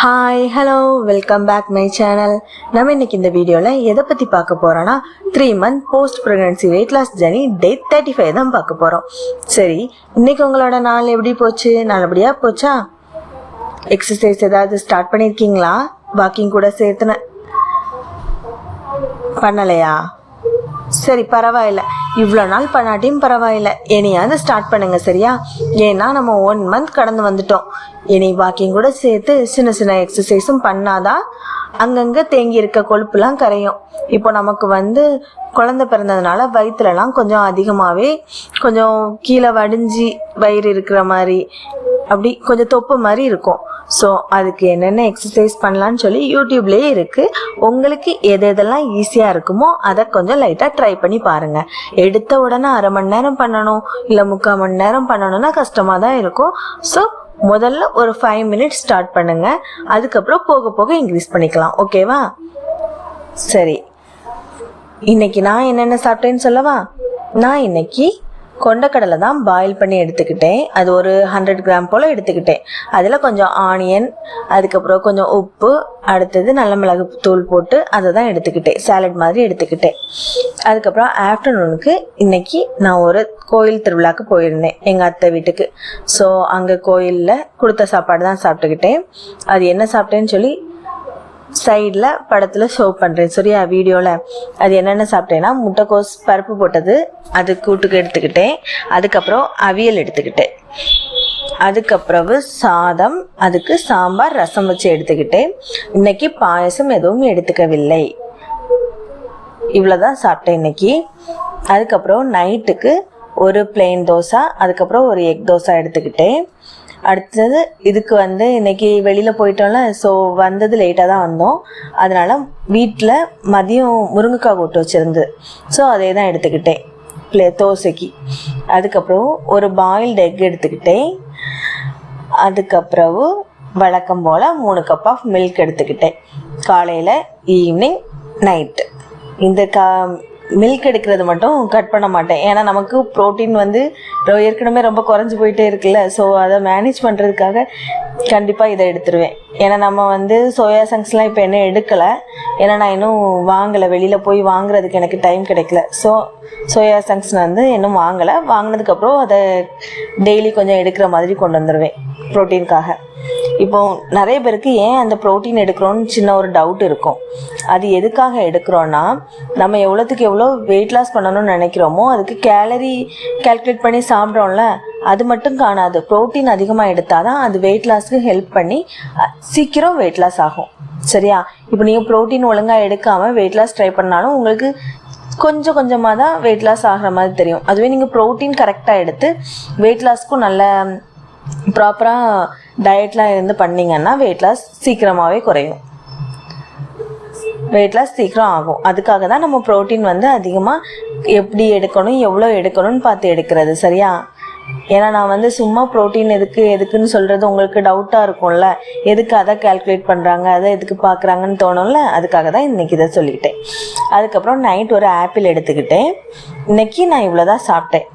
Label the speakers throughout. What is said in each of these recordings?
Speaker 1: Hi hello welcome back my channel. நம்ம இன்னைக்கு இந்த வீடியோவில் எதை பற்றி பார்க்க போகிறோன்னா 3 month post pregnancy weight loss journey day 35 தான் பார்க்க போகிறோம். சரி, இன்னைக்கு உங்களோட நாள் எப்படி போச்சு? நல்லபடியாக போச்சா? எக்ஸசைஸ் ஏதாவது ஸ்டார்ட் பண்ணியிருக்கீங்களா? வாக்கிங் கூட சேர்த்துன பண்ணலையா? சரி, பரவாயில்ல. இவ்வளோ நாள் பண்ணாட்டியும் பரவாயில்ல, இனியாவது ஸ்டார்ட் பண்ணுங்க சரியா? ஏன்னா நம்ம 1 month கடந்து வந்துட்டோம். இனி வாக்கிங் கூட சேர்த்து சின்ன சின்ன எக்ஸசைஸும் பண்ணாதான் அங்கங்கே தேங்கி இருக்க கொழுப்புலாம் கரையும். இப்போ நமக்கு குழந்தை பிறந்ததுனால வயிற்றுலலாம் கொஞ்சம் அதிகமாகவே கொஞ்சம் கீழே வடிஞ்சு வயிறு இருக்கிற மாதிரி அப்படி கொஞ்சம் தொப்பு மாதிரி இருக்கும். ஸோ அதுக்கு என்னென்ன எக்ஸசைஸ் பண்ணலான்னு சொல்லி யூடியூப்லேயே இருக்குது. உங்களுக்கு எதெல்லாம் ஈஸியாக இருக்குமோ அதை கொஞ்சம் லைட்டாக ட்ரை பண்ணி பாருங்கள். எடுத்த உடனே 1/2 மணி நேரம் பண்ணணும் இல்லை 3/4 மணி நேரம் பண்ணணும்னா கஷ்டமாக தான் இருக்கும். ஸோ முதல்ல ஒரு 5 minutes ஸ்டார்ட் பண்ணுங்கள். அதுக்கப்புறம் போக போக இன்க்ரீஸ் பண்ணிக்கலாம். ஓகேவா? சரி, இன்னைக்கு நான் என்னென்ன சாப்பிட்டேன்னு சொல்லவா? நான் இன்னைக்கு கொண்டக்கடலை தான் பாயில் பண்ணி எடுத்துக்கிட்டேன். அது ஒரு 100 கிராம் போல் எடுத்துக்கிட்டேன். அதில் கொஞ்சம் ஆனியன், அதுக்கப்புறம் கொஞ்சம் உப்பு, அடுத்தது நல்ல மிளகு தூள் போட்டு அதை தான் எடுத்துக்கிட்டேன். சாலட் மாதிரி எடுத்துக்கிட்டேன். அதுக்கப்புறம் ஆஃப்டர்நூனுக்கு இன்னைக்கு நான் ஒரு கோயில் திருவிழாக்கு போயிருந்தேன் எங்கள் அத்தை வீட்டுக்கு. ஸோ அங்கே கோயிலில் கொடுத்த சாப்பாடு தான் சாப்பிட்டுக்கிட்டேன். அது என்ன சாப்பிட்டேன்னு சொல்லி சைடில் படத்தில் ஷோ பண்ணுறேன் சரியா, வீடியோவில். அது என்னென்ன சாப்பிட்டேன்னா முட்டைக்கோஸ் பருப்பு போட்டது, அது கூட்டுக்கு எடுத்துக்கிட்டேன். அதுக்கப்புறம் அவியல் எடுத்துக்கிட்டேன். அதுக்கப்புறம் சாதம், அதுக்கு சாம்பார், ரசம் வச்சு எடுத்துக்கிட்டேன். இன்னைக்கு பாயசம் எதுவும் எடுத்துக்கவில்லை. இவ்வளோதான் சாப்பிட்டேன் இன்னைக்கு. அதுக்கப்புறம் நைட்டுக்கு ஒரு பிளெயின் தோசை, அதுக்கப்புறம் ஒரு எக் தோசை எடுத்துக்கிட்டேன். அடுத்தது இதுக்கு இன்னைக்கு வெளியில் போயிட்டோம்ல, ஸோ வந்தது லேட்டாக தான் வந்தோம். அதனால் வீட்டில் மதியம் முருங்கைக்காய் கூட்டு வச்சுருந்து, ஸோ அதே தான் எடுத்துக்கிட்டேன் தோசைக்கு. அதுக்கப்புறம் ஒரு பாயில்டு எக் எடுத்துக்கிட்டேன். அதுக்கப்புறம் வழக்கம் போல் 3 cup ஆஃப் மில்க் எடுத்துக்கிட்டேன். காலையில், ஈவினிங், நைட்டு. இந்த மில்க் எடுக்கிறது மட்டும் கட் பண்ண மாட்டேன். ஏன்னா நமக்கு ப்ரோட்டீன் ஏற்கனவே ரொம்ப குறைஞ்சி போயிட்டே இருக்குல்ல. ஸோ அதை மேனேஜ் பண்ணுறதுக்காக கண்டிப்பாக இதை எடுத்துருவேன். ஏன்னா நம்ம சோயா சங்க்ஸ்லாம் இப்போ என்ன எடுக்கலை. ஏன்னா நான் இன்னும் வாங்கலை, வெளியில் போய் வாங்குறதுக்கு எனக்கு டைம் கிடைக்கல. ஸோ சோயா சங்க்ஸ் இன்னும் வாங்கலை. வாங்கினதுக்கப்புறம் அதை டெய்லி கொஞ்சம் எடுக்கிற மாதிரி கொண்டு வந்துடுவேன் ப்ரோட்டீனுக்காக. இப்போ நிறைய பேருக்கு ஏன் அந்த ப்ரோட்டீன் எடுக்கிறோன்னு சின்ன ஒரு டவுட் இருக்கும். அது எதுக்காக எடுக்கிறோன்னா, நம்ம எவ்வளோத்துக்கு எவ்வளோ வெயிட் லாஸ் பண்ணணும்னு நினைக்கிறோமோ அதுக்கு கேலரி கால்குலேட் பண்ணி சாப்பிட்றோம்ல, அது மட்டும் காணாது. ப்ரோட்டீன் அதிகமாக எடுத்தால் தான் அது வெயிட் லாஸ்க்கு ஹெல்ப் பண்ணி சீக்கிரம் வெயிட் லாஸ் ஆகும் சரியா? இப்போ நீங்கள் ப்ரோட்டீன் ஒழுங்காக எடுக்காமல் வெயிட் லாஸ் ட்ரை பண்ணாலும் உங்களுக்கு கொஞ்சம் கொஞ்சமாக தான் வெயிட் லாஸ் ஆகிற மாதிரி தெரியும். அதுவே நீங்கள் ப்ரோட்டீன் கரெக்டாக எடுத்து வெயிட் லாஸ்க்கும் நல்ல ப்ராப்பராக டயட்லாம் பண்ணிங்கன்னா வெயிட் லாஸ் சீக்கிரமாகவே குறையும், வெயிட் லாஸ் சீக்கிரம் ஆகும். அதுக்காக தான் நம்ம ப்ரோட்டீன் அதிகமாக எப்படி எடுக்கணும், எவ்வளோ எடுக்கணும்னு பார்த்து எடுக்கிறது சரியா? ஏன்னா நான் சும்மா ப்ரோட்டீன் எதுக்குன்னு சொல்கிறது உங்களுக்கு டவுட்டாக இருக்கும்ல. எதுக்கு அதை கால்குலேட் பண்ணுறாங்க, அதை எதுக்கு பார்க்குறாங்கன்னு தோணும்ல. அதுக்காக தான் இன்றைக்கி இதை சொல்லிக்கிட்டேன். அதுக்கப்புறம் நைட் ஒரு ஆப்பிள் எடுத்துக்கிட்டேன். இன்றைக்கி நான் இவ்வளோ தான் சாப்பிட்டேன்.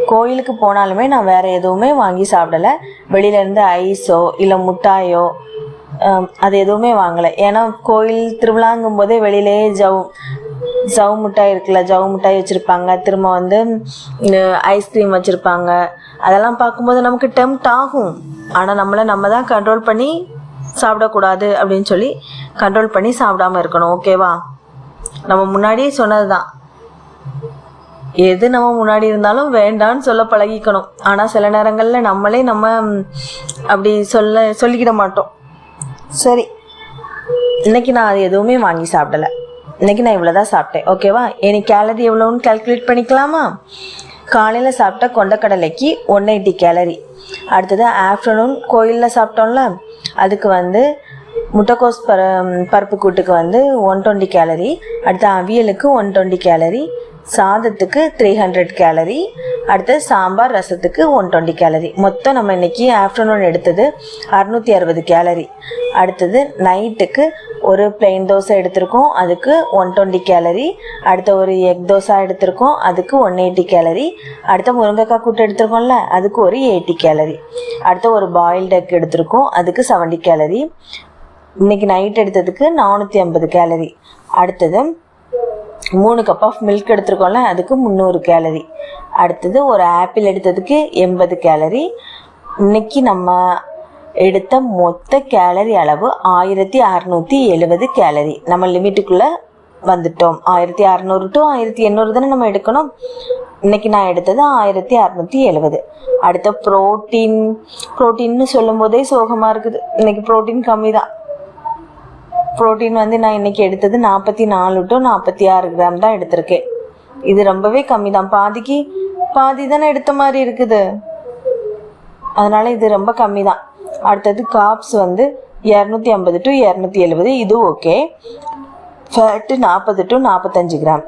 Speaker 1: கோயிலுக்கு போனாலுமே நான் வேறு எதுவுமே வாங்கி சாப்பிடலை. வெளியிலேருந்து ஐஸோ இல்லை முட்டாயோ அது எதுவுமே வாங்கலை. ஏன்னா கோயில் திருவிழாங்கும் போதே வெளியிலே ஜவு மிட்டாய் இருக்குல்ல, ஜவு மிட்டாய் வச்சுருப்பாங்க. திரும்ப ஐஸ்கிரீம் வச்சுருப்பாங்க. அதெல்லாம் பார்க்கும்போது நமக்கு டெம்ப்ட் ஆகும். ஆனால் நம்ம தான் கண்ட்ரோல் பண்ணி சாப்பிடக்கூடாது அப்படின்னு சொல்லி கண்ட்ரோல் பண்ணி சாப்பிடாமல் இருக்கணும். ஓகேவா? நம்ம முன்னாடியே சொன்னது தான், எது நம்ம முன்னாடி இருந்தாலும் வேண்டான்னு சொல்ல பழகிக்கணும். ஆனால் சில நேரங்களில் நம்ம அப்படி சொல்லிக்கிட மாட்டோம். சரி, இன்னைக்கு நான் அது எதுவுமே வாங்கி சாப்பிடலை. இன்னைக்கு நான் இவ்வளோ தான் சாப்பிட்டேன். ஓகேவா? எனக்கு கேலரி எவ்வளோன்னு கால்குலேட் பண்ணிக்கலாமா? காலையில் சாப்பிட்ட கொண்டக்கடலைக்கு 180 கேலரி. அடுத்தது ஆஃப்டர்நூன் கோயிலில் சாப்பிட்டோம்ல, அதுக்கு முட்டைக்கோஸ் பருப்பு கூட்டுக்கு 120 கேலரி. அடுத்து அவியலுக்கு 120 கேலரி. சாதத்துக்கு 300 கேலரி, அடுத்தது சாம்பார் ரசத்துக்கு 120 கேலரி. மொத்தம் நம்ம இன்னைக்கு ஆஃப்டர்நூன் எடுத்தது 660 கேலரி. அடுத்தது நைட்டுக்கு ஒரு பிளெயின் தோசை எடுத்திருக்கோம், அதுக்கு 120 கேலரி. அடுத்த ஒரு எக் தோசை எடுத்திருக்கோம், அதுக்கு 180 கேலரி. அடுத்த முருங்கைக்காய் கூட்டு எடுத்திருக்கோம்ல, அதுக்கு ஒரு 80 கேலரி. அடுத்த ஒரு பாயில்டு எக் எடுத்திருக்கோம், அதுக்கு 70 கேலரி. இன்னைக்கு நைட் எடுத்ததுக்கு 450 கேலரி. அடுத்தது 3 கப் ஆஃப் மில்க் எடுத்துருக்கோம்ல, அதுக்கு 300 கேலரி. அடுத்தது ஒரு ஆப்பிள் எடுத்ததுக்கு 80 கேலரி. இன்னைக்கு நம்ம எடுத்த மொத்த கேலரி அளவு 1670 கேலரி. நம்ம லிமிட்டுக்குள்ளே வந்துட்டோம். 1600 to 1800 தானே நம்ம எடுக்கணும். இன்னைக்கு நான் எடுத்தது 1670. அடுத்த ப்ரோட்டீன்னு சொல்லும் போதே சோகமாக இருக்குது. இன்னைக்கு ப்ரோட்டீன் கம்மி தான். ப்ரோட்டீன் நான் இன்னைக்கு எடுத்தது 44 to 46 கிராம் தான் எடுத்திருக்கேன். இது ரொம்பவே கம்மி தான். பாதி தானே எடுத்த மாதிரி இருக்குது, அதனால இது ரொம்ப கம்மி தான். அடுத்தது காப்ஸ் 250 to 270, இது ஓகே. Fat 40 to 45 gram.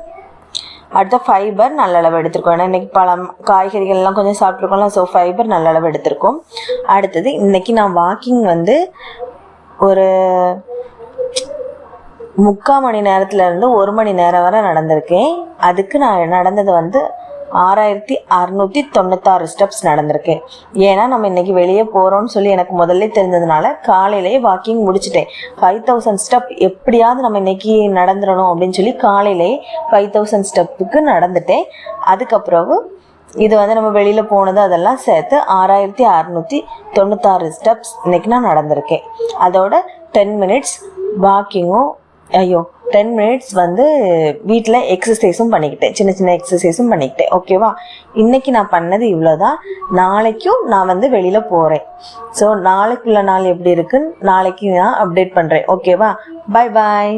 Speaker 1: அடுத்த ஃபைபர் நல்ல அளவு எடுத்திருக்கோம். ஏன்னா இன்னைக்கு பழம் காய்கறிகள்லாம் கொஞ்சம் சாப்பிட்ருக்கோம்ல, ஸோ ஃபைபர் நல்ல அளவு எடுத்திருக்கோம். அடுத்தது இன்னைக்கு நான் வாக்கிங் ஒரு 3/4 மணி நேரத்துலேருந்து 1 மணி நேரம் வரை நடந்திருக்கேன். அதுக்கு நான் நடந்தது 6696 ஸ்டெப்ஸ் நடந்திருக்கேன். ஏன்னா நம்ம இன்னைக்கு வெளியே போகிறோம்னு சொல்லி எனக்கு முதல்ல தெரிஞ்சதுனால காலையிலேயே வாக்கிங் முடிச்சுட்டேன். 5000 ஸ்டெப் எப்படியாவது நம்ம இன்னைக்கு நடந்துடணும் அப்படின்னு சொல்லி காலையிலேயே 5000 ஸ்டெப்புக்கு நடந்துட்டேன். அதுக்கப்புறம் இது நம்ம வெளியில் போனது அதெல்லாம் சேர்த்து 6696 ஸ்டெப்ஸ் இன்னைக்கு நான் நடந்திருக்கேன். அதோட 10 மினிட்ஸ் வாக்கிங்கும் 10 மினிட்ஸ் வீட்டில் எக்ஸசைஸும் பண்ணிக்கிட்டேன், சின்ன சின்ன எக்ஸசைஸும் பண்ணிக்கிட்டேன். ஓகேவா? இன்னைக்கு நான் பண்ணது இவ்வளோதான். நாளைக்கும் நான் வெளியில் போகிறேன். ஸோ நாளைக்குள்ள நாள் எப்படி இருக்குன்னு நாளைக்கு நான் அப்டேட் பண்ணுறேன். ஓகேவா? பாய் பாய்.